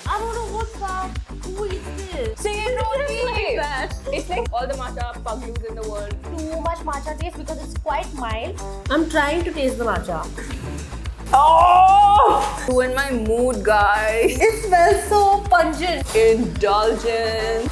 I don't know what fuck. Who eats this? Singing roti! Like that. It's like all the matcha pagloos in the world. Too much matcha taste because it's quite mild. I'm trying to taste the matcha. Oh! Ruin my mood, guys. It smells so pungent. Indulgence.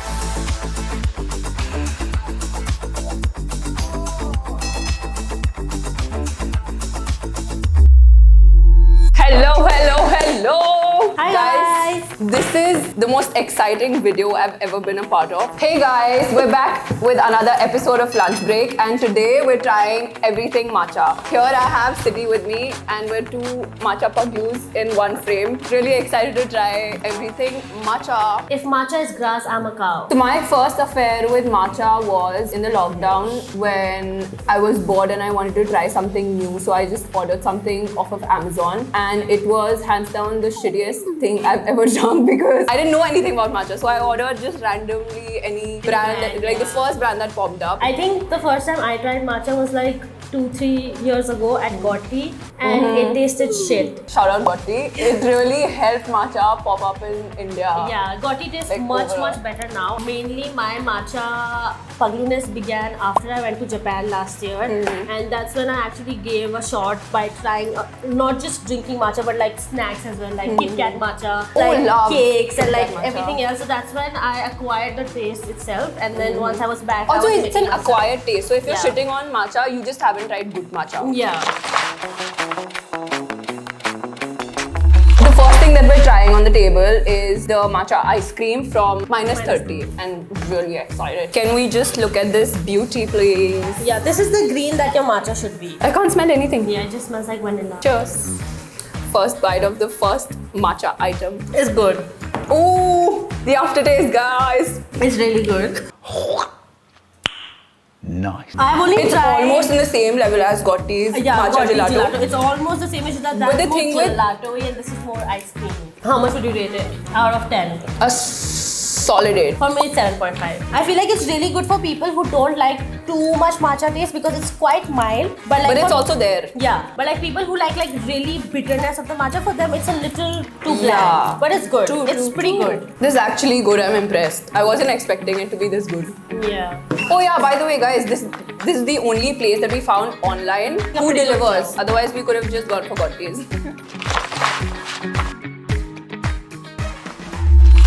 Hello, hello, hello! Hi guys! This is the most exciting video I've ever been a part of. Hey guys, we're back with another episode of Lunch Break, and today we're trying everything matcha. Here I have Siddhi with me, and we're two matcha pagloos in one frame. Really excited to try everything matcha. If matcha is grass, I'm a cow. So my first affair with matcha was in the lockdown when I was bored and I wanted to try something new. So I just ordered something off of Amazon, and it was hands down the shittiest thing I've ever drunk because I didn't know anything about matcha. So I ordered just randomly any brand, like the first brand that popped up. I think the first time I tried matcha was like 2-3 years ago at Gotti, and it tasted shit. Shout out Gotti. It really helped matcha pop up in India. Yeah, Gotti tastes Like much overall. better now. Mainly my matcha paglooness began after I went to Japan last year, and that's when I actually gave a shot by trying not just drinking matcha but like snacks as well, like Kit Kat matcha, like love cakes and Kit Kat like matcha. everything else. So that's when I acquired the taste itself, and then once I was back, Also, I was it's an making myself. acquired taste. So if you're Yeah. shitting on matcha, you just haven't tried good matcha. Yeah. The first thing that we're trying on the table is the matcha ice cream from -30, and really excited. Can we just look at this beauty, please? Yeah, this is the green that your matcha should be. I can't smell anything. Yeah, it just smells like vanilla. Cheers. First bite of the first matcha item. It's good. Ooh, the aftertaste, guys. It's really good. Nice. I've only It's tried. almost in the same level as Gotti's matcha Gotti gelato. It's almost the same as that. But the That's more thing with- gelato and this is more ice cream. How much would you rate it out of 10? A solid 8. For me, it's 7.5. I feel like it's really good for people who don't like too much matcha taste because it's quite mild. But like But it's for- also there. yeah. But like people who like really bitterness of the matcha, for them it's a little too bland. Yeah. But it's good. True, it's true, pretty true. good. This is actually good. I'm impressed. I wasn't expecting it to be this good. Yeah. Oh yeah, by the way guys, this is the only place that we found online who pretty good, delivers. yeah. Otherwise we could have just gone for Gotti's.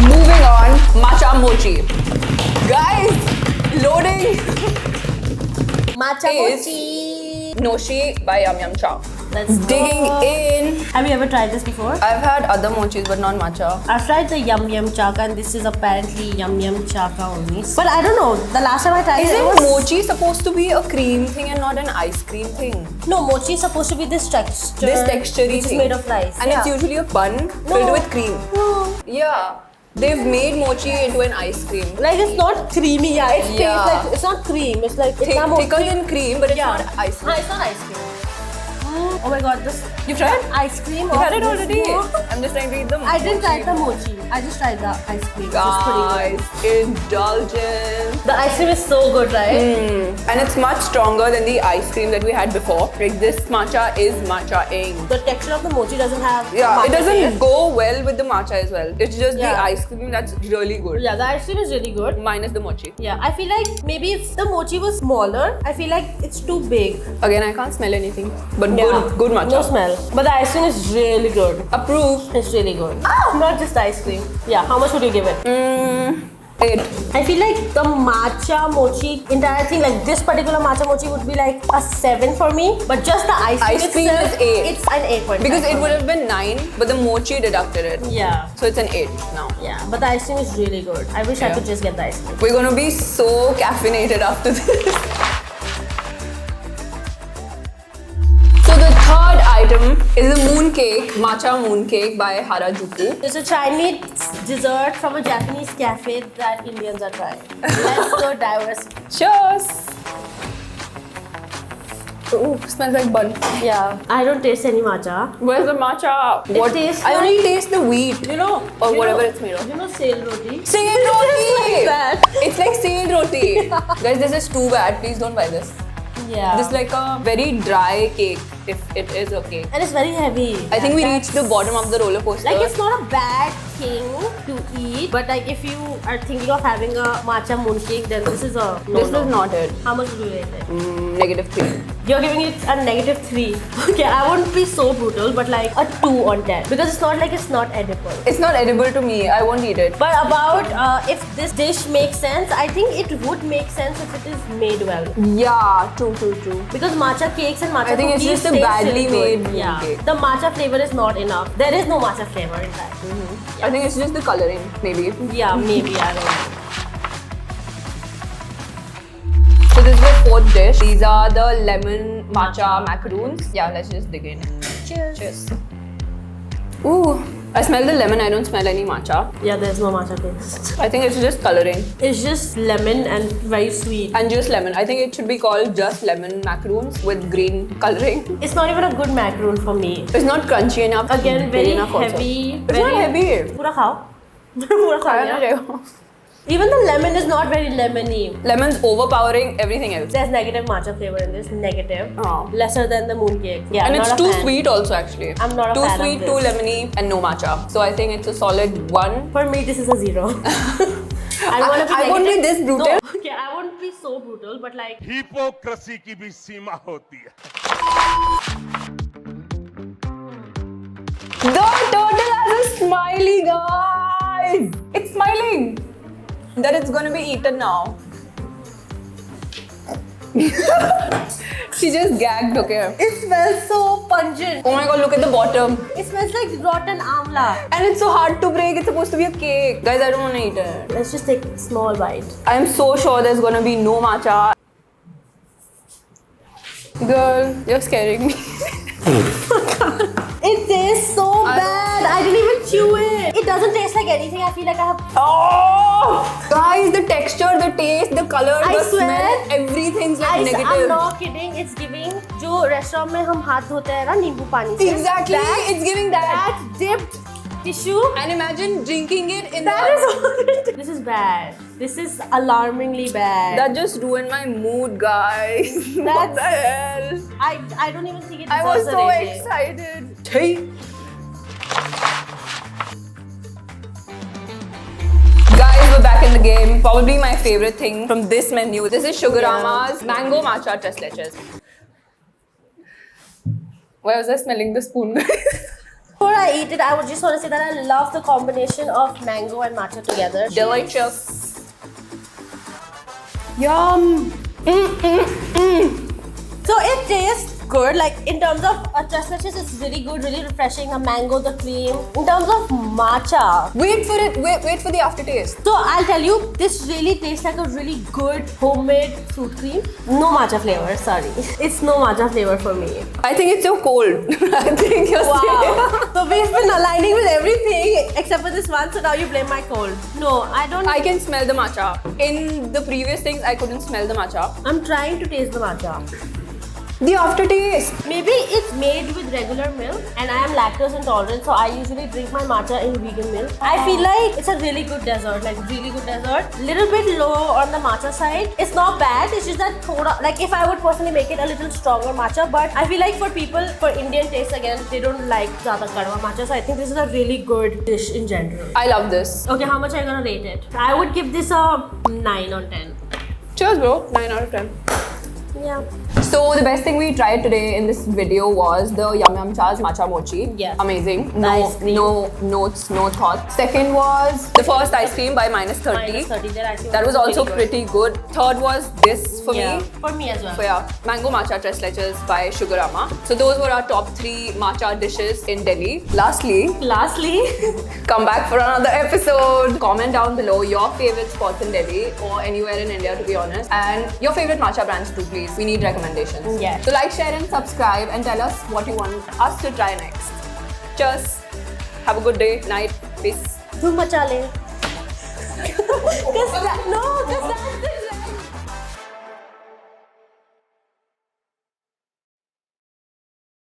Moving on, matcha mochi. Guys, loading Matcha Is- mochi. Noshi by Yum Yum Cha. Let's Digging go. in. Have you ever tried this before? I've had other mochis but not matcha. I've tried the Yum Yum Chaka, and this is apparently Yum Yum Chaka only. But I don't know. The last time I tried it, it Isn't was mochi supposed to be a cream thing and not an ice cream thing? no mochi is supposed to be this texture. This texture-y which is thing. made of rice. And it's usually a bun filled No. with cream. No. Yeah. They've made mochi into an ice cream. Like it's not creamy. Yeah, it's Yeah. tastes like it's not cream. It's like it's not Thicker than cream, but it's Yeah. not ice cream. It's not ice cream. Oh my god, this You've tried? ice cream. You've of had it this already. more- I'm just trying to eat them. I didn't try the mochi. I just tried the ice cream. Which is pretty Guys, indulgence. good. The ice cream is so good, right? And it's much stronger than the ice cream that we had before. Like this matcha is matcha-ing. The texture of the mochi doesn't have. Yeah, it matcha doesn't taste. go well with the matcha as well. It's just the Yeah. ice cream that's really good. Yeah, the ice cream is really good. Minus the mochi. Yeah, I feel like maybe if the mochi was smaller, I feel like it's too big. Again, I can't smell anything. But Yeah. good matcha. No smell. But the ice cream is really good. Approve. It's really good. Not just ice cream. Yeah, how much would you give it? 8. I feel like the matcha mochi entire thing, like this particular matcha mochi would be like a 7 for me. But just the ice cream, Ice cream itself, is 8. It's an 8.5. Because it would have been 9, but the mochi deducted it. Yeah. So it's an 8 now. Yeah, but the ice cream is really good. I wish I Yeah. could just get the ice cream. We're gonna be so caffeinated after this. So the third item is a mooncake, matcha mooncake by Harajuku. It's a Chinese dessert from a Japanese cafe that Indians are trying. Let's go diversify. Cheers! Ooh, smells like bun. Yeah, I don't taste any matcha. Where's the matcha? What? tastes I like- only taste the wheat. You know, Or you whatever know- it's made of. You know, sale roti. Sale roti! Like that. It's like sale roti. Guys, this is too bad. Please don't buy this. Yeah. This is like a very dry cake. if it is okay. And it's very heavy. I think we reached the bottom of the roller coaster. Like, it's not a bad thing to eat, but like if you are thinking of having a matcha mooncake, then this is a no. This is not it. How much do you rate it? -3. You're giving it a -3. Okay, I won't be so brutal, but like a 2 on 10 because it's not like it's not edible. It's not edible to me. I won't eat it. But about if this dish makes sense, I think it would make sense if it is made well. Yeah, true. Because matcha cakes and matcha I think it's cookies just a taste badly really good. made Yeah, mooncake. the matcha flavor is not enough. There is no matcha flavor in that. I think it's just the coloring, maybe. Yeah, maybe, I don't know. So this is the fourth dish. These are the lemon matcha macaroons. Yeah, let's just dig in. Cheers. Ooh, I smell the lemon. I don't smell any matcha. Yeah, there's no matcha taste. I think it's just coloring. It's just lemon and very sweet. And just lemon. I think it should be called just lemon macaroons with green coloring. It's not even a good macaroon for me. It's not crunchy enough. Again, big very enough also. heavy. It's not heavy. Pura khao. Pura khao, yeah. Even the lemon is not very lemony. Lemon's overpowering everything else. There's negative matcha flavor in this. Negative. Oh. Lesser than the mooncake. Yeah, And I'm it's not a too fan. sweet also actually. I'm not a too fan of sweet, this. too lemony, and no matcha. So I think it's a solid 1. For me, this is a 0. I won't be this brutal. No, okay, I won't be so brutal, but like hypocrisy की भी सीमा होती है. The turtle has a smiley, guys! It's smiling! That it's gonna be eaten now. She just gagged, okay? it smells so pungent. Oh my god, look at the bottom. It smells like rotten amla. And it's so hard to break. It's supposed to be a cake. Guys, I don't wanna eat it. Let's just take a small bite. I am so sure there's gonna be no matcha. Girl, you're scaring me. It tastes so bad. I didn't even chew it. It doesn't taste like anything. I feel like I have. Oh! Guys, the texture, the taste, the color, I the swear. smell, everything's like I'm negative. not kidding. It's giving जो restaurant में हम हाथ धोते हैं ना नींबू पानी से. Exactly, it's giving that. That dipped tissue. And imagine drinking it in That is what it is. This is bad. This is alarmingly bad. That just ruined my mood, guys. What the hell? I don't even think it I was deserves a so rating. excited. Hey. Guys, we're back in the game. Probably my favorite thing from this menu. This is Sugarama's mango matcha tres leches. Why was I smelling the spoon? Before I eat it, I would just want to say that I love the combination of mango and matcha together. Delicious. Yum. So it tastes good. Like in terms of tres leches, it's really good, really refreshing. The mango, the cream. In terms of matcha, Wait for it. Wait for the aftertaste. so I'll tell you, this really tastes like a really good homemade fruit cream. No matcha flavor. Sorry, it's no matcha flavor for me. I think it's so cold. I think you're Wow. So we've been aligning with everything except for this one. So now you blame my cold. No, I don't. I can smell the matcha. In the previous things, I couldn't smell the matcha. I'm trying to taste the matcha. The aftertaste. Maybe it's made with regular milk and I am lactose intolerant, so I usually drink my matcha in vegan milk. I feel like it's a really good dessert, like really good dessert. Little bit low on the matcha side. It's not bad, it's just that thoda, like if I would personally make it a little stronger matcha, but I feel like for people, for Indian taste again, they don't like zyada kadwa matcha, so I think this is a really good dish in general. I love this. Okay, how much are you gonna rate it? I would give this a 9 on 10. Cheers, bro. 9 out of 10. Yeah. So the best thing we tried today in this video was the Yum Yum Cha's matcha mochi. Yes. Amazing. Ice cream. No notes, no thoughts. Second was the first ice cream by -30. -30, they're actually That was also really good. pretty good. Third was this for Yeah, me. for me as well. So yeah, mango matcha tres leches by Sugarama. So those were our top 3 matcha dishes in Delhi. Lastly, come back for another episode. Comment down below your favorite spots in Delhi or anywhere in India, to be honest, and your favorite matcha brands too, please. We need recommendations. Yeah. So like, share, and subscribe, and tell us what you want us to try next. Cheers. Have a good day, night, peace. धूम मचा ले. 'Cause that's